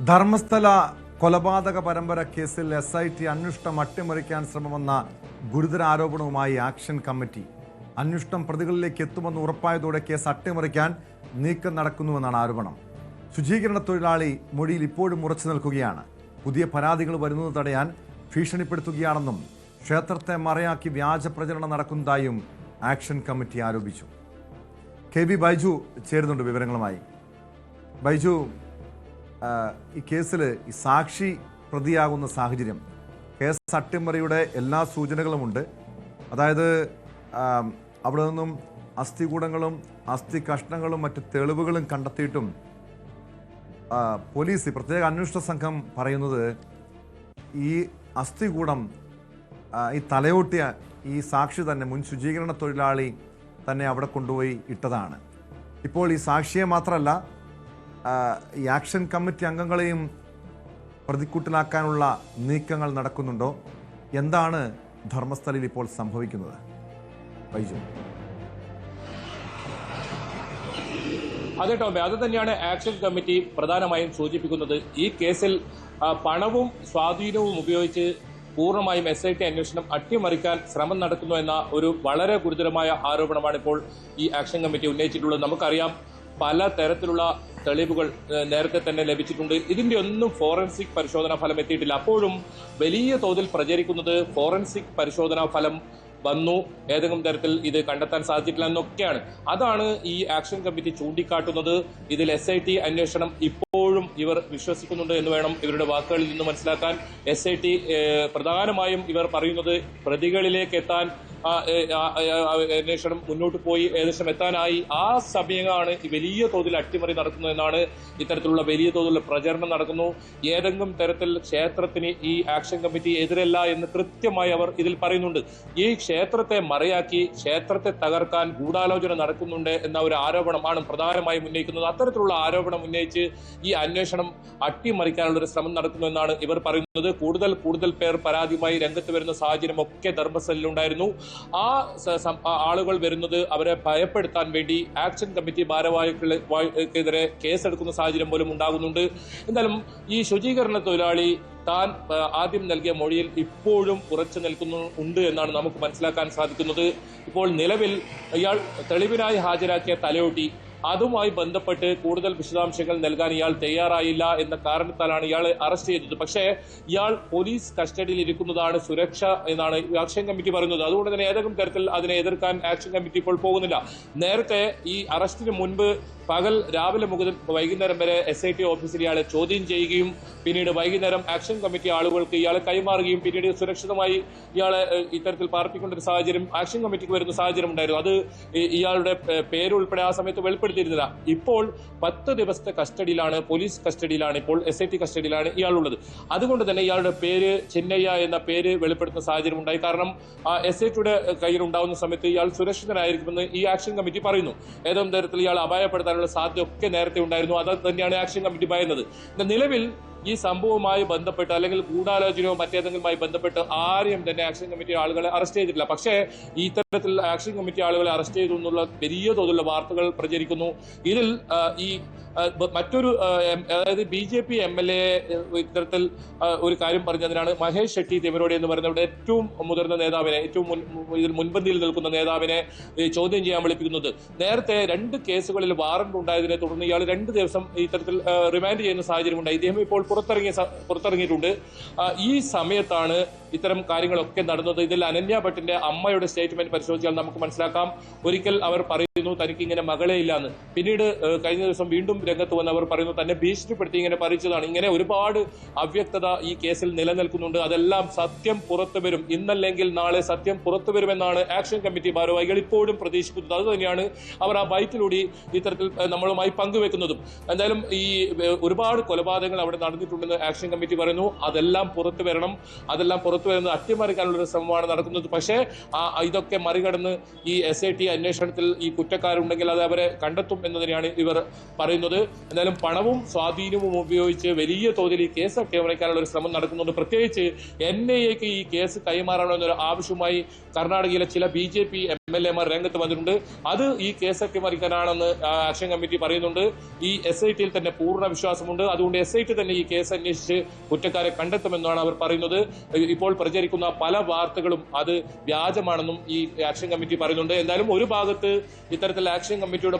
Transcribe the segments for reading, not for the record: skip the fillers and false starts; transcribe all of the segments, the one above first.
ധർമ്മസ്ഥല കൊലപാതക പരമ്പര കേസിൽ SIT അന്വേഷണം അട്ടിമറിക്കാൻ ശ്രമമെന്ന ഗുരുതര ആരോപണവുമായി ആക്ഷൻ കമ്മിറ്റി. അന്വേഷണം പ്രതികളിലേക്ക് എത്തുമെന്ന് ഉറപ്പായതോടെ കേസ് അട്ടിമറിക്കാൻ നീക്കം നടക്കുന്നുവെന്നാണ് ആരോപണം. ശുചീകരണ തൊഴിലാളി മൊഴിയിൽ ഇപ്പോഴും ഉറച്ചു നിൽക്കുകയാണ്. പുതിയ പരാതികൾ വരുന്നത് തടയാൻ ഭീഷണിപ്പെടുത്തുകയാണെന്നും ക്ഷേത്രത്തെ മറയാക്കി വ്യാജ പ്രചരണം നടക്കുന്നതായും ആക്ഷൻ കമ്മിറ്റി ആരോപിച്ചു. KB ബൈജു ചേരുന്നുണ്ട് വിവരങ്ങളുമായി. ബൈജു, ഈ കേസിൽ ഈ സാക്ഷി പ്രതിയാകുന്ന സാഹചര്യം, കേസ് അട്ടിമറിയുടെ എല്ലാ സൂചനകളുമുണ്ട്. അതായത് അവിടെ നിന്നും അസ്ഥികൂടങ്ങളും അസ്ഥി കഷ്ണങ്ങളും മറ്റ് തെളിവുകളും കണ്ടെത്തിയിട്ടും പോലീസ്, പ്രത്യേക അന്വേഷണ സംഘം പറയുന്നത് ഈ അസ്ഥികൂടം ഈ തലയോട്ടിയ ഈ സാക്ഷി തന്നെ, മുൻ ശുചീകരണ തൊഴിലാളി തന്നെ അവിടെ കൊണ്ടുപോയി ഇട്ടതാണ്. ഇപ്പോൾ ഈ സാക്ഷിയെ മാത്രമല്ല, ഈ ആക്ഷൻ കമ്മിറ്റി അംഗങ്ങളെയും പ്രതിക്കൂട്ടിലാക്കാനുള്ള നീക്കങ്ങൾ നടക്കുന്നുണ്ടോ? എന്താണ് ധർമ്മസ്ഥലയിൽ ഇപ്പോൾ സംഭവിക്കുന്നത്? ബൈജു. അതെ ടോമെ, അത് തന്നെയാണ് ആക്ഷൻ കമ്മിറ്റി പ്രധാനമായും സൂചിപ്പിക്കുന്നത്. ഈ കേസിൽ പണവും സ്വാധീനവും ഉപയോഗിച്ച് പൂർണ്ണമായും SIT അന്വേഷണം അട്ടിമറിക്കാൻ ശ്രമം നടക്കുന്നു എന്ന ഒരു വളരെ ഗുരുതരമായ ആരോപണമാണ് ഇപ്പോൾ ഈ ആക്ഷൻ കമ്മിറ്റി ഉന്നയിച്ചിട്ടുള്ളത്. നമുക്കറിയാം, പല തരത്തിലുള്ള തെളിവുകൾ നേരത്തെ തന്നെ ലഭിച്ചിട്ടുണ്ട്. ഇതിന്റെ ഒന്നും ഫോറൻസിക് പരിശോധനാ ഫലം എത്തിയിട്ടില്ല. അപ്പോഴും വലിയ തോതിൽ പ്രചരിക്കുന്നത് ഫോറൻസിക് പരിശോധനാ ഫലം വന്നു, ഏതെങ്കിലും തരത്തിൽ ഇത് കണ്ടെത്താൻ സാധിച്ചിട്ടില്ല എന്നൊക്കെയാണ്. അതാണ് ഈ ആക്ഷൻ കമ്മിറ്റി ചൂണ്ടിക്കാട്ടുന്നത്. ഇതിൽ SIT അന്വേഷണം ഇപ്പോഴും ഇവർ വിശ്വസിക്കുന്നുണ്ട് എന്ന് വേണം ഇവരുടെ വാക്കുകളിൽ നിന്ന് മനസ്സിലാക്കാൻ. SIT പ്രധാനമായും ഇവർ പറയുന്നത് പ്രതികളിലേക്ക് എത്താൻ അന്വേഷണം മുന്നോട്ട് പോയി ഏകദേശം എത്താനായി. ആ സമയമാണ് വലിയ തോതിൽ അട്ടിമറി നടക്കുന്നതെന്നാണ്. ഇത്തരത്തിലുള്ള വലിയ തോതിലുള്ള പ്രചരണം നടക്കുന്നു. ഏതെങ്കിലും തരത്തിൽ ക്ഷേത്രത്തിന് ഈ ആക്ഷൻ കമ്മിറ്റി എതിരല്ല എന്ന് കൃത്യമായി അവർ ഇതിൽ പറയുന്നുണ്ട്. ഈ ക്ഷേത്രത്തെ മറയാക്കി ക്ഷേത്രത്തെ തകർക്കാൻ ഗൂഢാലോചന നടക്കുന്നുണ്ട് എന്ന ഒരു ആരോപണമാണ് പ്രധാനമായും ഉന്നയിക്കുന്നത്. അത്തരത്തിലുള്ള ആരോപണം ഉന്നയിച്ച് ഈ അന്വേഷണം അട്ടിമറിക്കാനുള്ള ഒരു ശ്രമം നടക്കുന്നു എന്നാണ് ഇവർ പറയുന്നത്. കൂടുതൽ പേർ പരാതിയുമായി രംഗത്ത് വരുന്ന സാഹചര്യം ഒക്കെ ധർമ്മസ്ഥലിലുണ്ടായിരുന്നു. ആ ആളുകൾ വരുന്നത് അവരെ ഭയപ്പെടുത്താൻ വേണ്ടി ആക്ഷൻ കമ്മിറ്റി ഭാരവാഹികൾക്കെതിരെ കേസെടുക്കുന്ന സാഹചര്യം പോലും ഉണ്ടാകുന്നുണ്ട്. എന്തായാലും ഈ ശുചീകരണ തൊഴിലാളി താൻ ആദ്യം നൽകിയ മൊഴിയിൽ ഇപ്പോഴും ഉറച്ചു നിൽക്കുന്നുണ്ട് എന്നാണ് നമുക്ക് മനസ്സിലാക്കാൻ സാധിക്കുന്നത്. ഇപ്പോൾ നിലവിൽ ഇയാൾ തെളിവിനായി ഹാജരാക്കിയ തലയോട്ടി, അതുമായി ബന്ധപ്പെട്ട് കൂടുതൽ വിശദാംശങ്ങൾ നൽകാൻ ഇയാൾ തയ്യാറായില്ല എന്ന കാരണത്താലാണ് ഇയാളെ അറസ്റ്റ് ചെയ്തത്. പക്ഷേ ഇയാൾ പോലീസ് കസ്റ്റഡിയിൽ ഇരിക്കുന്നതാണ് സുരക്ഷ എന്നാണ് ആക്ഷൻ കമ്മിറ്റി പറയുന്നത്. അതുകൊണ്ട് തന്നെ ഏതെങ്കിലും തരത്തിൽ അതിനെ എതിർക്കാൻ ആക്ഷൻ കമ്മിറ്റി ഇപ്പോൾ പോകുന്നില്ല. നേരത്തെ ഈ അറസ്റ്റിന് മുൻപ് രാവിലെ മുതൽ വൈകുന്നേരം വരെ SIT ഓഫീസിൽ ഇയാളെ ചോദ്യം ചെയ്യുകയും പിന്നീട് വൈകുന്നേരം ആക്ഷൻ കമ്മിറ്റി ആളുകൾക്ക് ഇയാളെ കൈമാറുകയും പിന്നീട് സുരക്ഷിതമായി ഇയാളെ ഇത്തരത്തിൽ പാർപ്പിക്കൊണ്ട ഒരു സാഹചര്യം ആക്ഷൻ കമ്മിറ്റിക്ക് വരുന്ന സാഹചര്യം ഉണ്ടായിരുന്നു. അത് ഇയാളുടെ പേരുൾപ്പെടെ ആ സമയത്ത് വെളിപ്പെടുത്തിയിരുന്നില്ല. ഇപ്പോൾ 10 ദിവസത്തെ കസ്റ്റഡിയിലാണ്, പോലീസ് കസ്റ്റഡിയിലാണ്, ഇപ്പോൾ SIT കസ്റ്റഡിയിലാണ് ഇയാളുള്ളത്. അതുകൊണ്ട് തന്നെ ഇയാളുടെ പേര് ചെന്നയ്യ എന്ന പേര് വെളിപ്പെടുത്തുന്ന സാഹചര്യം ഉണ്ടായി. കാരണം SITയുടെ കയ്യിൽ ഉണ്ടാകുന്ന സമയത്ത് ഇയാൾ സുരക്ഷിതനായിരിക്കുമെന്ന് ഈ ആക്ഷൻ കമ്മിറ്റി പറയുന്നു. ഏതെങ്കിലും തരത്തിൽ ഇയാൾ അപായപ്പെടുത്താനുള്ള സാധ്യത ഒക്കെ നേരത്തെ ഉണ്ടായിരുന്നു. അത് തന്നെയാണ് ആക്ഷൻ കമ്മിറ്റി പറയുന്നത്. നിലവിൽ ഈ സംഭവവുമായി ബന്ധപ്പെട്ട് അല്ലെങ്കിൽ ഗൂഢാലോചനയോ മറ്റേതെങ്കിലുമായി ബന്ധപ്പെട്ട് ആരെയും തന്നെ ആക്ഷൻ കമ്മിറ്റി ആളുകളെ അറസ്റ്റ് ചെയ്തിട്ടില്ല. പക്ഷേ ഇത്തരത്തിൽ ആക്ഷൻ കമ്മിറ്റി ആളുകളെ അറസ്റ്റ് ചെയ്തു എന്നുള്ള വലിയ തോതിലുള്ള വാർത്തകൾ പ്രചരിക്കുന്നു. ഇതിൽ ഈ മറ്റൊരു അതായത് BJP MLA ഇത്തരത്തിൽ ഒരു കാര്യം പറഞ്ഞതിനാണ് മഹേഷ് ഷെട്ടി തിമരോടി എന്ന് പറയുന്നവരുടെ ഏറ്റവും മുതിർന്ന നേതാവിനെ, ഏറ്റവും ഇതിൽ മുൻപന്തിയിൽ നിൽക്കുന്ന നേതാവിനെ ചോദ്യം ചെയ്യാൻ വിളിപ്പിക്കുന്നത്. നേരത്തെ 2 കേസുകളിൽ വാറന്റ് ഉണ്ടായതിനെ തുടർന്ന് ഇയാൾ 2 ദിവസം ഇത്തരത്തിൽ റിമാൻഡ് ചെയ്യുന്ന സാഹചര്യം ഉണ്ടായി. ഇദ്ദേഹം ഇപ്പോൾ പുറത്തിറങ്ങിയിട്ടുണ്ട്. ഈ സമയത്താണ് ഇത്തരം കാര്യങ്ങളൊക്കെ നടന്നത്. ഇതിൽ അനന്യ ഭട്ടിന്റെ അമ്മയുടെ സ്റ്റേറ്റ്മെന്റ് പരിശോധിച്ചാൽ നമുക്ക് മനസ്സിലാക്കാം. ഒരിക്കൽ അവർ പറയുന്നു തനിക്ക് ഇങ്ങനെ മകളെ ഇല്ലാന്ന്. പിന്നീട് കഴിഞ്ഞ ദിവസം വീണ്ടും രംഗത്ത് വന്ന് അവർ പറയുന്നു തന്നെ ഭീഷണിപ്പെടുത്തി ഇങ്ങനെ പറയിച്ചതാണ്. ഇങ്ങനെ ഒരുപാട് അവ്യക്തത ഈ കേസിൽ നിലനിൽക്കുന്നുണ്ട്. അതെല്ലാം സത്യം പുറത്തു വരും, ഇന്നല്ലെങ്കിൽ നാളെ സത്യം പുറത്തു വരുമെന്നാണ് ആക്ഷൻ കമ്മിറ്റി ഭാരവാഹികൾ ഇപ്പോഴും പ്രതീക്ഷിക്കുന്നത്. അത് തന്നെയാണ് അവർ ആ ബൈറ്റിലൂടെ ഇത്തരത്തിൽ നമ്മളുമായി പങ്കുവെക്കുന്നതും. എന്തായാലും ഈ ഒരുപാട് കൊലപാതകങ്ങൾ അവിടെ നടന്നിട്ടുണ്ടെന്ന് ആക്ഷൻ കമ്മിറ്റി പറയുന്നു. അതെല്ലാം പുറത്തു വരണം. അതെല്ലാം പുറത്തു വരുന്നത് അട്ടിമറിക്കാനുള്ള ശ്രമമാണ് നടക്കുന്നത്. പക്ഷേ ഇതൊക്കെ മറികടന്ന് ഈ SIT അന്വേഷണത്തിൽ ഈ കുറ്റക്കാരുണ്ടെങ്കിൽ അത് അവരെ കണ്ടെത്തും എന്ന് തന്നെയാണ് ഇവർ പറയുന്നത്. എന്തായാലും പണവും സ്വാധീനവും ഉപയോഗിച്ച് വലിയ തോതിൽ ഈ കേസ് അട്ടിമറിക്കാനുള്ള ഒരു ശ്രമം നടക്കുന്നുണ്ട്. പ്രത്യേകിച്ച് NIAക്ക് ഈ കേസ് കൈമാറണമെന്നൊരു ആവശ്യമായി കർണാടകയിലെ ചില BJP MLAമാർ രംഗത്ത് വന്നിട്ടുണ്ട്. അത് ഈ കേസ് അട്ടിമറിക്കാനാണെന്ന് ആക്ഷൻ കമ്മിറ്റി പറയുന്നുണ്ട്. ഈ SITയിൽ തന്നെ പൂർണ്ണ വിശ്വാസമുണ്ട്. അതുകൊണ്ട് SIT തന്നെ ഈ കേസ് അന്വേഷിച്ച് കുറ്റക്കാരെ കണ്ടെത്തുമെന്നാണ് അവർ പറയുന്നത്. ഇപ്പോൾ പ്രചരിക്കുന്ന പല വാർത്തകളും അത് വ്യാജമാണെന്നും ഈ ആക്ഷൻ കമ്മിറ്റി പറയുന്നുണ്ട്. എന്തായാലും ഒരു ഭാഗത്ത് ഇത്തരത്തിൽ ആക്ഷൻ കമ്മിറ്റിയുടെ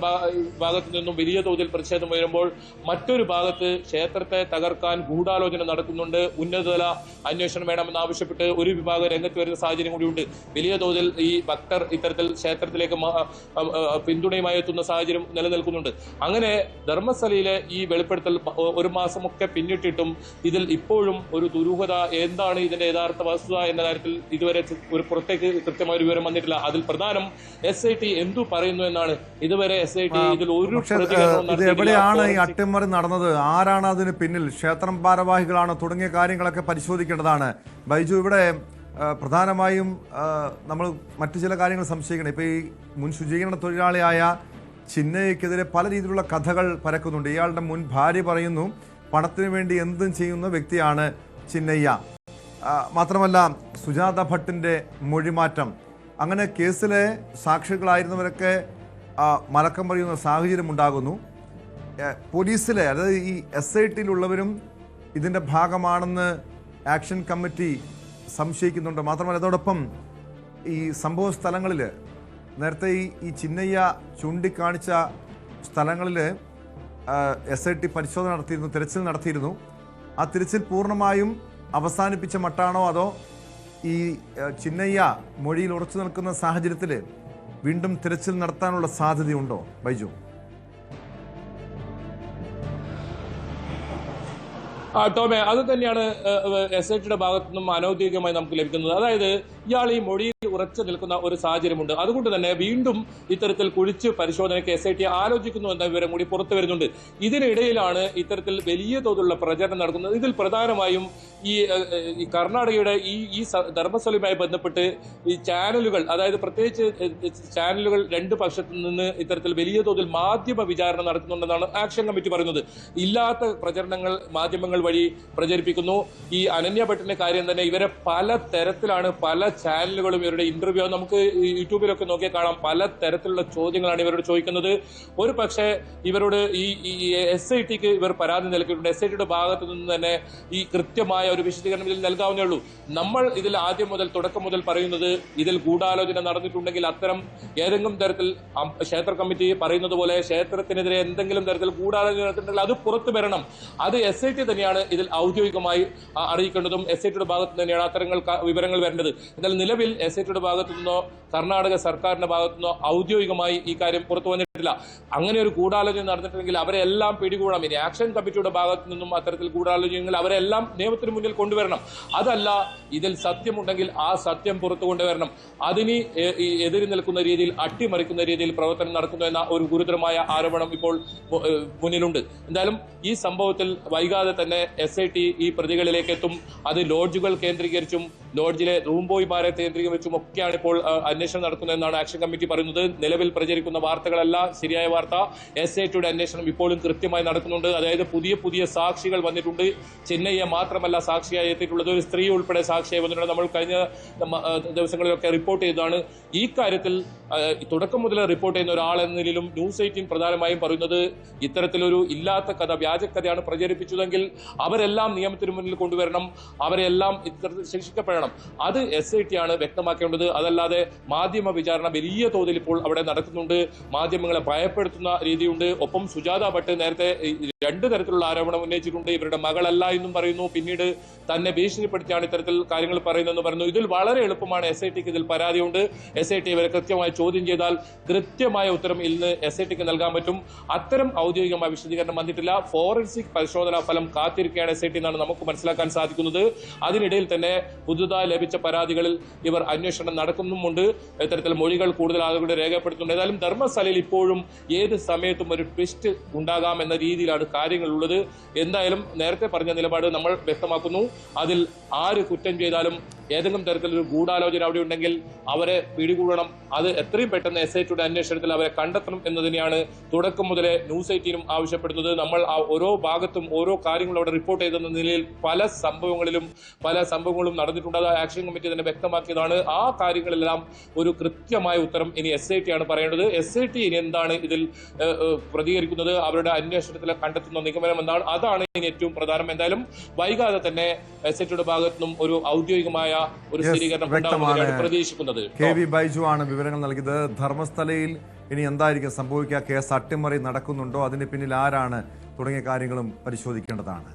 ഭാഗത്തു നിന്നും വലിയ തോതിൽ പ്രതിഷേധം ഉയരുമ്പോൾ മറ്റൊരു ഭാഗത്ത് ക്ഷേത്രത്തെ തകർക്കാൻ ഗൂഢാലോചന നടക്കുന്നുണ്ട്, ഉന്നതതല അന്വേഷണം വേണമെന്നാവശ്യപ്പെട്ട് ഒരു വിഭാഗം രംഗത്ത് വരുന്ന സാഹചര്യം കൂടിയുണ്ട്. വലിയ തോതിൽ ഈ ഭക്തർ ഇത്തരത്തിൽ ക്ഷേത്രത്തിലേക്ക് പിന്തുണയുമായി എത്തുന്ന സാഹചര്യം നിലനിൽക്കുന്നുണ്ട്. അങ്ങനെ ധർമ്മസ്ഥലയിലെ ഈ വെളിപ്പെടുത്തൽ ഒരു മാസമൊക്കെ പിന്നിട്ടിട്ടും ഇതിൽ ഇപ്പോഴും ഒരു ദുരൂഹത, എന്താണ് ഇതിന്റെ യഥാർത്ഥ വസ്തുത എന്ന കാര്യത്തിൽ ഇതുവരെ ഒരു പുറത്തേക്ക് കൃത്യമായ ഒരു വിവരം വന്നിട്ടില്ല. അതിൽ പ്രധാനം SIT എന്തു പറയുന്നു എന്നാണ്. ഇതുവരെ SIT ഇതിൽ ഒരു ഇത് എവിടെയാണ് ഈ അട്ടിമറി നടന്നത്, ആരാണ് അതിന് പിന്നിൽ, ക്ഷേത്രം ഭാരവാഹികളാണ് തുടങ്ങിയ കാര്യങ്ങളൊക്കെ പരിശോധിക്കേണ്ടതാണ്. ബൈജു, ഇവിടെ പ്രധാനമായും നമ്മൾ മറ്റു ചില കാര്യങ്ങൾ സംശയിക്കണം. ഇപ്പോൾ ഈ മുൻ ശുചീകരണ തൊഴിലാളിയായ ചിന്നയ്ക്കെതിരെ പല രീതിയിലുള്ള കഥകൾ പരക്കുന്നുണ്ട്. ഇയാളുടെ മുൻ ഭാര്യ പറയുന്നു പണത്തിന് വേണ്ടി എന്തും ചെയ്യുന്ന വ്യക്തിയാണ് ചിന്നയ്യ. മാത്രമല്ല സുജാത ഭട്ടിൻ്റെ മൊഴിമാറ്റം, അങ്ങനെ കേസിലെ സാക്ഷികളായിരുന്നവരൊക്കെ മലക്കം പറയുന്ന സാഹചര്യം ഉണ്ടാകുന്നു. പോലീസിലെ, അതായത് ഈ SITയിലുള്ളവരും ഇതിൻ്റെ ഭാഗമാണെന്ന് ആക്ഷൻ കമ്മിറ്റി സംശയിക്കുന്നുണ്ട്. മാത്രമല്ല അതോടൊപ്പം ഈ സംഭവ സ്ഥലങ്ങളിൽ നേരത്തെ ഈ ചിന്നയ്യ ചൂണ്ടിക്കാണിച്ച സ്ഥലങ്ങളിൽ SIT പരിശോധന നടത്തിയിരുന്നു, തിരച്ചിൽ നടത്തിയിരുന്നു. ആ തിരച്ചിൽ പൂർണ്ണമായും അവസാനിപ്പിച്ച മട്ടാണോ അതോ ഈ ചിന്നയ്യ മൊഴിയിൽ ഉറച്ചു നിൽക്കുന്ന സാഹചര്യത്തിൽ വീണ്ടും തിരച്ചിൽ നടത്താനുള്ള സാധ്യതയുണ്ടോ ബൈജു? ടോമെ, അത് തന്നെയാണ് SITയുടെ ഭാഗത്തു നിന്നും അനൌദ്യോഗികമായി നമുക്ക് ലഭിക്കുന്നത്. അതായത് ഇയാൾ ഈ മൊഴിയിൽ ഉറച്ചു നിൽക്കുന്ന ഒരു സാഹചര്യമുണ്ട്. അതുകൊണ്ട് തന്നെ വീണ്ടും ഇത്തരത്തിൽ കുഴിച്ച് പരിശോധനയ്ക്ക് SIT ആലോചിക്കുന്നു എന്ന വിവരം കൂടി പുറത്തു വരുന്നുണ്ട്. ഇതിനിടയിലാണ് ഇത്തരത്തിൽ വലിയ തോതിലുള്ള പ്രചരണം നടക്കുന്നത്. ഇതിൽ പ്രധാനമായും ഈ കർണാടകയുടെ ഈ ധർമ്മസ്ഥലയുമായി ബന്ധപ്പെട്ട് ഈ ചാനലുകൾ, അതായത് പ്രത്യേകിച്ച് ചാനലുകൾ രണ്ട് പക്ഷത്തു നിന്ന് ഇത്തരത്തിൽ വലിയ തോതിൽ മാധ്യമ വിചാരണ നടത്തുന്നുണ്ടെന്നാണ് ആക്ഷൻ കമ്മിറ്റി പറയുന്നത്. ഇല്ലാത്ത പ്രചരണങ്ങൾ മാധ്യമങ്ങൾ വഴി പ്രചരിപ്പിക്കുന്നു. ഈ അനന്യ ഭട്ടിന്റെ കാര്യം തന്നെ ഇവരെ പല തരത്തിലാണ് പല ചാനലുകളും ഇവരുടെ ഇന്റർവ്യൂ നമുക്ക് യൂട്യൂബിലൊക്കെ നോക്കിയാൽ കാണാം. പല തരത്തിലുള്ള ചോദ്യങ്ങളാണ് ഇവരോട് ചോദിക്കുന്നത്. ഒരു പക്ഷേ ഇവരോട് ഈ SITക്ക് ഇവർ പരാതി നൽകിയിട്ടുണ്ട്. SITയുടെ ഭാഗത്തു നിന്ന് തന്നെ ഈ കൃത്യമായ ഒരു വിശദീകരണം ഇതിൽ നൽകാവുന്നേ ഉള്ളൂ. നമ്മൾ ഇതിൽ ആദ്യം മുതൽ തുടക്കം മുതൽ പറയുന്നത് ഇതിൽ ഗൂഢാലോചന നടന്നിട്ടുണ്ടെങ്കിൽ അത്തരം ഏതെങ്കിലും തരത്തിൽ ക്ഷേത്ര കമ്മിറ്റി പറയുന്നത് പോലെ ക്ഷേത്രത്തിനെതിരെ എന്തെങ്കിലും തരത്തിൽ ഗൂഢാലോചന നടത്തിയിട്ടുണ്ടെങ്കിൽ അത് പുറത്തു വരണം. അത് SIT തന്നെയാണ് ഇതിൽ ഔദ്യോഗികമായി അറിയിക്കേണ്ടതും SITയുടെ ഭാഗത്ത് തന്നെയാണ് അത്തരം വിവരങ്ങൾ വരേണ്ടത്. എന്നാൽ നിലവിൽ SITയുടെ ഭാഗത്തു നിന്നോ കർണാടക സർക്കാരിന്റെ ഭാഗത്തു നിന്നോ ഔദ്യോഗികമായി ഈ കാര്യം പുറത്തു വന്നിട്ടില്ല. അങ്ങനെ ഒരു ഗൂഢാലോചന നടന്നിട്ടുണ്ടെങ്കിൽ അവരെല്ലാം പിടികൂടാം. ഇനി ആക്ഷൻ കമ്മിറ്റിയുടെ ഭാഗത്തു നിന്നും അത്തരത്തിൽ ഗൂഢാലോചനകൾ അവരെല്ലാം നിയമത്തിന് മുന്നിൽ കൊണ്ടുവരണം. അതല്ല, ഇതിൽ സത്യമുണ്ടെങ്കിൽ ആ സത്യം പുറത്തു കൊണ്ടുവരണം. അതിന് എതിരി നിൽക്കുന്ന രീതിയിൽ, അട്ടിമറിക്കുന്ന രീതിയിൽ പ്രവർത്തനം നടക്കുന്നു എന്ന ഒരു ഗുരുതരമായ ആരോപണം ഇപ്പോൾ മുന്നിലുണ്ട്. എന്തായാലും ഈ സംഭവത്തിൽ വൈകാതെ തന്നെ SIT ഈ പ്രതികളിലേക്ക് എത്തും. അത് ലോഡ്ജുകൾ കേന്ദ്രീകരിച്ചും ലോഡ്ജിലെ റൂം ബോയ്മാരെ കേന്ദ്രീകരിച്ചും ഒക്കെയാണ് ഇപ്പോൾ അന്വേഷണം നടക്കുന്നതെന്നാണ് ആക്ഷൻ കമ്മിറ്റി പറയുന്നത്. നിലവിൽ പ്രചരിക്കുന്ന വാർത്തകളല്ല ശരിയായ വാർത്ത. SITയുടെ അന്വേഷണം ഇപ്പോഴും കൃത്യമായി നടക്കുന്നുണ്ട്. അതായത് പുതിയ സാക്ഷികൾ വന്നിട്ടുണ്ട്. ചെന്നൈയെ മാത്രമല്ല സാക്ഷിയായി എത്തിയിട്ടുള്ളത്, ഒരു സ്ത്രീ ഉൾപ്പെടെ സാക്ഷിയായി വന്നിട്ടുണ്ട്. നമ്മൾ കഴിഞ്ഞ ദിവസങ്ങളിലൊക്കെ റിപ്പോർട്ട് ചെയ്തതാണ്. ഈ കാര്യത്തിൽ തുടക്കം മുതൽ റിപ്പോർട്ട് ചെയ്യുന്ന ഒരാൾ എന്ന നിലയിലും ന്യൂസ് 18 പ്രധാനമായും പറയുന്നത് ഇത്തരത്തിലൊരു ഇല്ലാത്ത കഥ, വ്യാജക്കഥയാണ് പ്രചരിപ്പിച്ചതെങ്കിൽ അവരെല്ലാം നിയമത്തിന് മുന്നിൽ കൊണ്ടുവരണം, അവരെല്ലാം ഇത്തരത്തിൽ ശിക്ഷിക്കപ്പെടണം. അത് SIT ആണ് വ്യക്തമാക്കേണ്ടത്. അതല്ലാതെ മാധ്യമ വിചാരണ വലിയ തോതിൽ ഇപ്പോൾ അവിടെ നടക്കുന്നുണ്ട്. മാധ്യമങ്ങളെ ഭയപ്പെടുത്തുന്ന രീതിയുണ്ട്. ഒപ്പം സുജാത ഭട്ട് നേരത്തെ രണ്ട് തരത്തിലുള്ള ആരോപണം ഉന്നയിച്ചിട്ടുണ്ട്. ഇവരുടെ മകളല്ല എന്നും പറയുന്നു. പിന്നീട് തന്നെ ഭീഷണിപ്പെടുത്തിയാണ് ഇത്തരത്തിൽ കാര്യങ്ങൾ പറയുന്നതെന്ന് പറയുന്നു. ഇതിൽ വളരെ എളുപ്പമാണ് SITക്ക് ഇതിൽ പരാതിയുണ്ട്. SIT ഇവരെ കൃത്യമായി ചോദ്യം ചെയ്താൽ കൃത്യമായ ഉത്തരം ഇന്ന് SITക്ക് നൽകാൻ പറ്റും. അത്തരം ഔദ്യോഗികമായ വിശദീകരണം വന്നിട്ടില്ല. ഫോറൻസിക് പരിശോധനാ ഫലം കാത്തിരിക്കുകയാണ് SIT എന്നാണ് നമുക്ക് മനസ്സിലാക്കാൻ സാധിക്കുന്നത്. അതിനിടയിൽ തന്നെ പുതുതായി ലഭിച്ച പരാതികളിൽ ഇവർ അന്വേഷണം നടക്കുന്നുമുണ്ട്. ഇത്തരത്തിൽ മൊഴികൾ കൂടുതൽ ആളുകളുടെ രേഖപ്പെടുത്തുന്നുണ്ട്. ഏതായാലും ധർമ്മസ്ഥലയിൽ ഇപ്പോഴും ഏത് സമയത്തും ഒരു ട്വിസ്റ്റ് ഉണ്ടാകാം എന്ന രീതിയിലാണ് കാര്യങ്ങളുള്ളത്. എന്തായാലും നേരത്തെ പറഞ്ഞ നിലപാട് നമ്മൾ വ്യക്തമാക്കുന്നു. അതിൽ ആര് കുറ്റം ചെയ്താലും ഏതെങ്കിലും തരത്തിലൊരു ഗൂഢാലോചന അവിടെ ഉണ്ടെങ്കിൽ അവരെ പിടികൂടണം. അത് എത്രയും പെട്ടെന്ന് SITയുടെ അന്വേഷണത്തിൽ അവരെ കണ്ടെത്തണം എന്ന് തന്നെയാണ് തുടക്കം മുതലേ ന്യൂസ് 18 ആവശ്യപ്പെടുന്നത്. നമ്മൾ ആ ഓരോ ഭാഗത്തും ഓരോ കാര്യങ്ങളും അവിടെ റിപ്പോർട്ട് ചെയ്തെന്ന നിലയിൽ പല സംഭവങ്ങളും നടന്നിട്ടുണ്ട്. അത് ആക്ഷൻ കമ്മിറ്റി തന്നെ വ്യക്തമാക്കിയതാണ്. ആ കാര്യങ്ങളെല്ലാം ഒരു കൃത്യമായ ഉത്തരം ഇനി SIT ആണ് പറയേണ്ടത്. SIT ഇനി എന്താണ് ഇതിൽ പ്രതികരിക്കുന്നത്, അവരുടെ അന്വേഷണത്തിൽ കണ്ടെത്തുന്ന നിഗമനം എന്താണ്, അതാണ് ഇനി ഏറ്റവും പ്രധാനം. എന്തായാലും വൈകാതെ തന്നെ SITയുടെ ഭാഗത്തു നിന്നും ഒരു ഔദ്യോഗികമായ ഒരു സ്ഥിരീകരണം ഉണ്ടാകുമെന്നാണ് പ്രതീക്ഷിക്കുന്നത്. KV ബൈജു ആണ് വിവരങ്ങൾ നൽകിയത്. ധർമ്മസ്ഥലയിൽ ഇനി എന്തായിരിക്കും സംഭവിക്കുക? കേസ് അട്ടിമറി നടക്കുന്നുണ്ടോ? അതിന് പിന്നിൽ ആരാണ്? തുടങ്ങിയ കാര്യങ്ങളും പരിശോധിക്കേണ്ടതാണ്.